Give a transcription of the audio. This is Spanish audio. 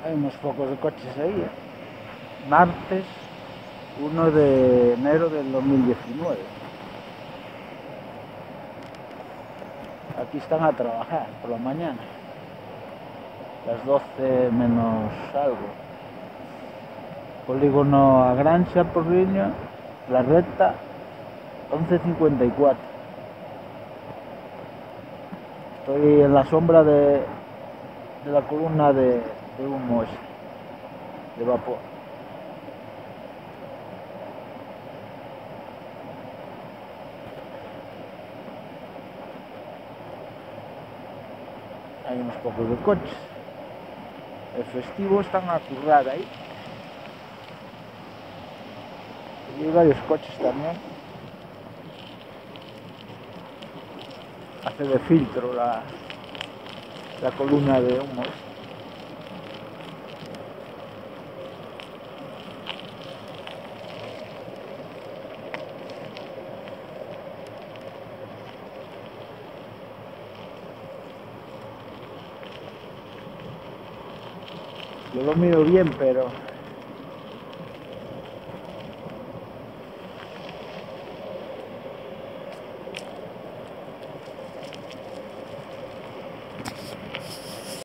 Hay unos pocos de coches ahí, ¿eh? Martes 1 de enero del 2019. Aquí están a trabajar por la mañana. Las 12 menos algo. Polígono a Granxa por línea, la recta 11:54. Estoy en la sombra de la columna de humo ese, de vapor. Hay unos pocos de coches. El festivo están a currar ahí. Y hay varios coches también. Hace de filtro la columna de humo. Yo lo miro bien, pero